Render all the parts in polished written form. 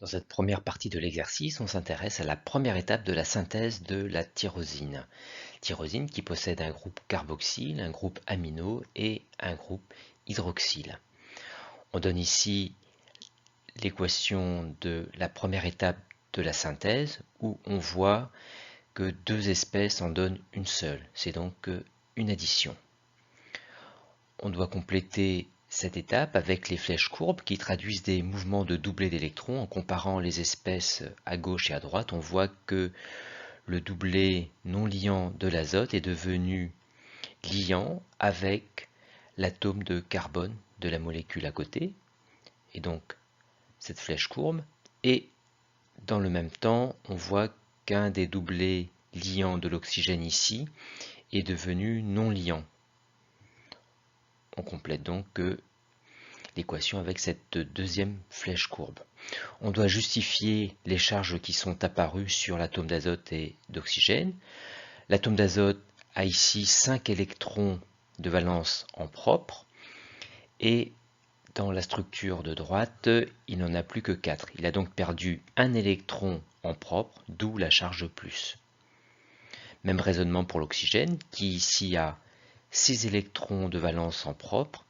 Dans cette première partie de l'exercice, on s'intéresse à la première étape de la synthèse de la tyrosine. Tyrosine qui possède un groupe carboxyle, un groupe amino et un groupe hydroxyle. On donne ici l'équation de la première étape de la synthèse où on voit que deux espèces en donnent une seule. C'est donc une addition. On doit compléter cette étape avec les flèches courbes qui traduisent des mouvements de doublé d'électrons. En comparant les espèces à gauche et à droite, on voit que le doublé non liant de l'azote est devenu liant avec l'atome de carbone de la molécule à côté, et donc cette flèche courbe. Et dans le même temps, on voit qu'un des doublés liants de l'oxygène ici est devenu non liant. On complète donc l'équation avec cette deuxième flèche courbe. On doit justifier les charges qui sont apparues sur l'atome d'azote et d'oxygène. L'atome d'azote a ici 5 électrons de valence en propre et dans la structure de droite, il n'en a plus que 4. Il a donc perdu un électron en propre, d'où la charge plus. Même raisonnement pour l'oxygène qui ici a 6 électrons de valence en propre.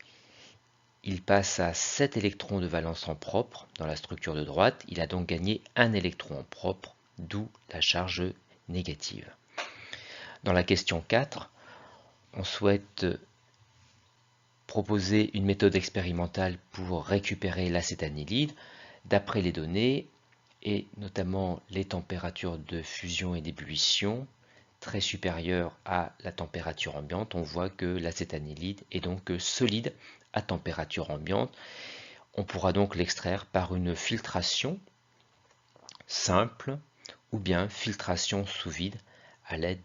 Il passe à 7 électrons de valence en propre dans la structure de droite. Il a donc gagné un électron en propre, d'où la charge négative. Dans la question 4, on souhaite proposer une méthode expérimentale pour récupérer l'acétanilide d'après les données et notamment les températures de fusion et d'ébullition très supérieures à la température ambiante. On voit que l'acétanilide est donc solide à température ambiante. On pourra donc l'extraire par une filtration simple ou bien filtration sous vide à l'aide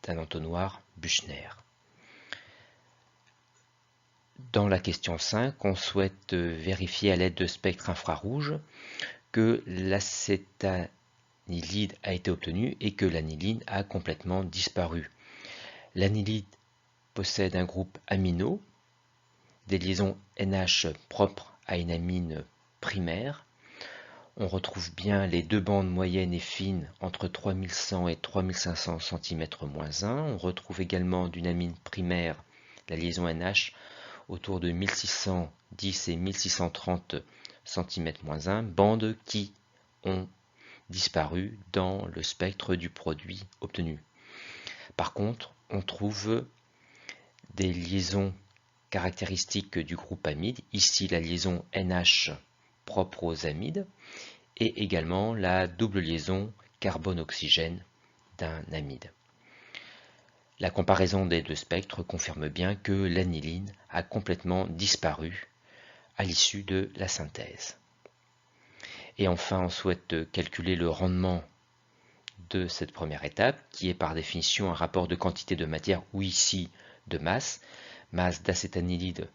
d'un entonnoir Büchner. Dans la question 5, on souhaite vérifier à l'aide de spectres infrarouges que l'acétanilide a été obtenu et que l'aniline a complètement disparu. L'anilide possède un groupe amino, des liaisons NH propres à une amine primaire. On retrouve bien les deux bandes moyennes et fines entre 3100 et 3500 cm-1. On retrouve également d'une amine primaire, la liaison NH, autour de 1610 et 1630 cm-1, bandes qui ont disparu dans le spectre du produit obtenu. Par contre, on trouve des liaisons caractéristiques du groupe amide, ici la liaison NH propre aux amides, et également la double liaison carbone-oxygène d'un amide. La comparaison des deux spectres confirme bien que l'aniline a complètement disparu à l'issue de la synthèse. Et enfin, on souhaite calculer le rendement de cette première étape, qui est par définition un rapport de quantité de matière ou ici de masse d'acétanilide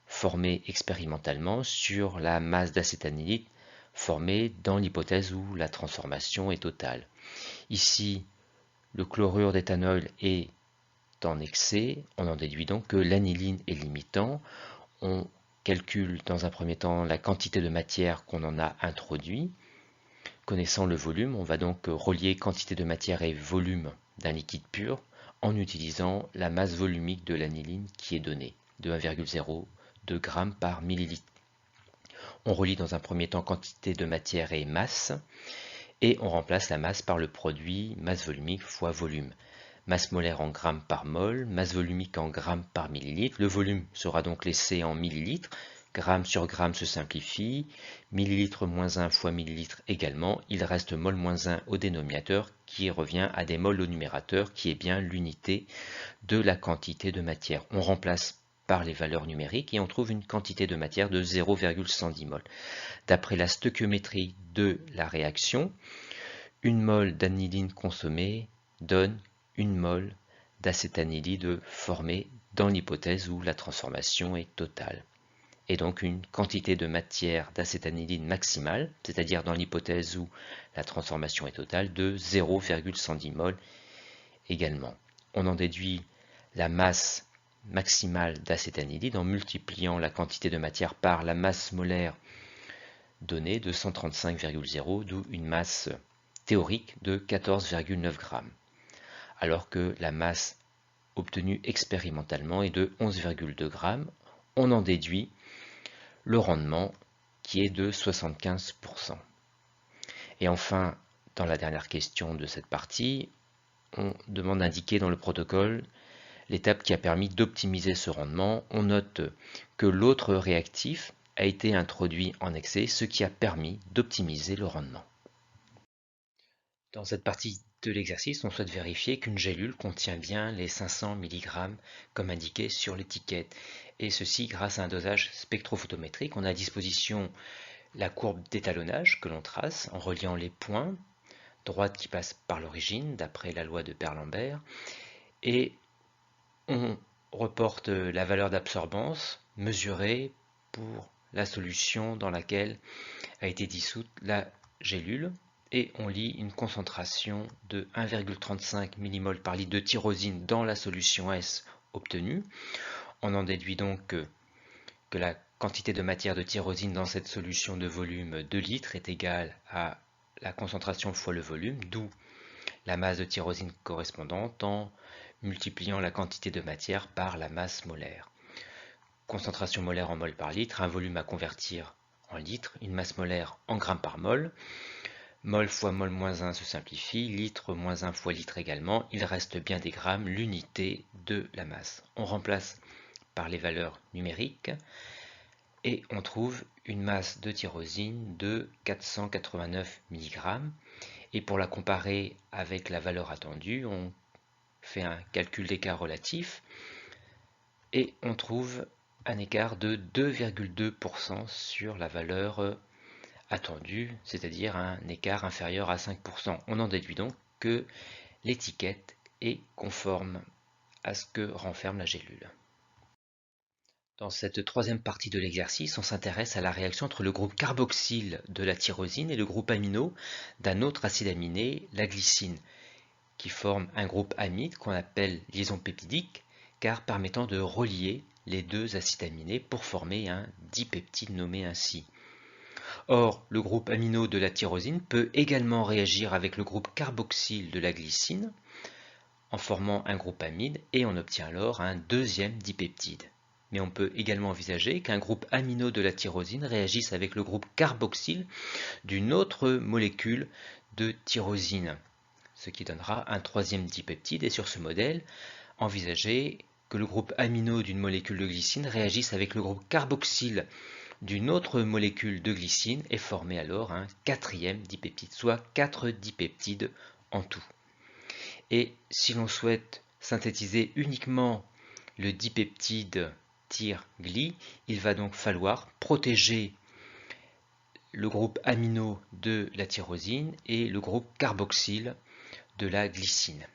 formée expérimentalement sur la masse d'acétanilide formée dans l'hypothèse où la transformation est totale. Ici, le chlorure d'éthanol est en excès, on en déduit donc que l'aniline est limitant. On calcule dans un premier temps la quantité de matière qu'on en a introduit. Connaissant le volume, on va donc relier quantité de matière et volume d'un liquide pur en utilisant la masse volumique de l'aniline qui est donnée de 1,02 g par millilitre. On relie dans un premier temps quantité de matière et masse et on remplace la masse par le produit masse volumique fois volume. Masse molaire en grammes par mol, masse volumique en grammes par millilitre. Le volume sera donc laissé en millilitres. Gramme sur gramme se simplifie. Millilitre moins 1 fois millilitre également. Il reste mol moins 1 au dénominateur qui revient à des mols au numérateur qui est bien l'unité de la quantité de matière. On remplace par les valeurs numériques et on trouve une quantité de matière de 0,110 mol. D'après la stoichiométrie de la réaction, une mol d'aniline consommée donne une mol d'acétanilide formée dans l'hypothèse où la transformation est totale. Et donc une quantité de matière d'acétanilide maximale, c'est-à-dire dans l'hypothèse où la transformation est totale, de 0,110 mol également. On en déduit la masse maximale d'acétanilide en multipliant la quantité de matière par la masse molaire donnée de 135,0, d'où une masse théorique de 14,9 grammes, alors que la masse obtenue expérimentalement est de 11,2 grammes. On en déduit le rendement qui est de 75%. Et enfin, dans la dernière question de cette partie, on demande d'indiquer dans le protocole l'étape qui a permis d'optimiser ce rendement. On note que l'autre réactif a été introduit en excès, ce qui a permis d'optimiser le rendement. Dans cette partie de l'exercice, on souhaite vérifier qu'une gélule contient bien les 500 mg comme indiqué sur l'étiquette, et ceci grâce à un dosage spectrophotométrique. On a à disposition la courbe d'étalonnage que l'on trace en reliant les points, droite qui passe par l'origine d'après la loi de Perlambert, et on reporte la valeur d'absorbance mesurée pour la solution dans laquelle a été dissoute la gélule, et on lit une concentration de 1,35 mmol par litre de tyrosine dans la solution S obtenue. On en déduit donc que la quantité de matière de tyrosine dans cette solution de volume 2 litres est égale à la concentration fois le volume, d'où la masse de tyrosine correspondante en multipliant la quantité de matière par la masse molaire. Concentration molaire en mol par litre, un volume à convertir en litres, une masse molaire en grammes par mol. Mol fois mol moins 1 se simplifie, litre moins 1 fois litre également, il reste bien des grammes, l'unité de la masse. On remplace par les valeurs numériques et on trouve une masse de tyrosine de 489 mg. Et pour la comparer avec la valeur attendue, on fait un calcul d'écart relatif et on trouve un écart de 2,2% sur la valeur attendue, c'est-à-dire un écart inférieur à 5%. On en déduit donc que l'étiquette est conforme à ce que renferme la gélule. Dans cette troisième partie de l'exercice, on s'intéresse à la réaction entre le groupe carboxyle de la tyrosine et le groupe amino d'un autre acide aminé, la glycine, qui forme un groupe amide qu'on appelle liaison peptidique, car permettant de relier les deux acides aminés pour former un dipeptide nommé ainsi. Or, le groupe amino de la tyrosine peut également réagir avec le groupe carboxyle de la glycine en formant un groupe amide et on obtient alors un deuxième dipeptide. Mais on peut également envisager qu'un groupe amino de la tyrosine réagisse avec le groupe carboxyle d'une autre molécule de tyrosine, ce qui donnera un troisième dipeptide. Et sur ce modèle, envisager que le groupe amino d'une molécule de glycine réagisse avec le groupe carboxyle d'une autre molécule de glycine et former alors un quatrième dipeptide, soit 4 dipeptides en tout. Et si l'on souhaite synthétiser uniquement le dipeptide tir-gly, il va donc falloir protéger le groupe amino de la tyrosine et le groupe carboxyle de la glycine.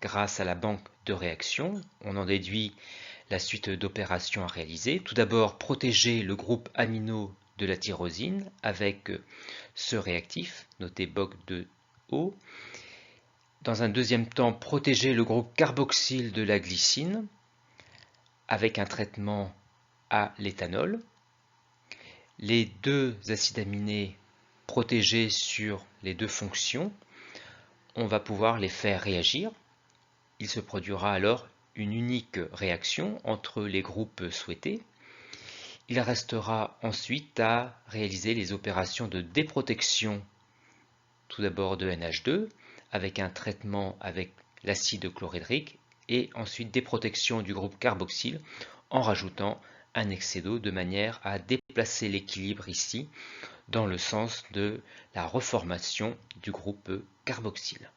Grâce à la banque de réactions, on en déduit la suite d'opérations à réaliser. Tout d'abord, protéger le groupe amino de la tyrosine avec ce réactif, noté BOC2O. Dans un deuxième temps, protéger le groupe carboxyle de la glycine avec un traitement à l'éthanol. Les deux acides aminés protégés sur les deux fonctions, on va pouvoir les faire réagir. Il se produira alors une unique réaction entre les groupes souhaités. Il restera ensuite à réaliser les opérations de déprotection, tout d'abord de NH2, avec un traitement avec l'acide chlorhydrique, et ensuite déprotection du groupe carboxyle en rajoutant un excès d'eau de manière à déplacer l'équilibre ici dans le sens de la reformation du groupe carboxyle.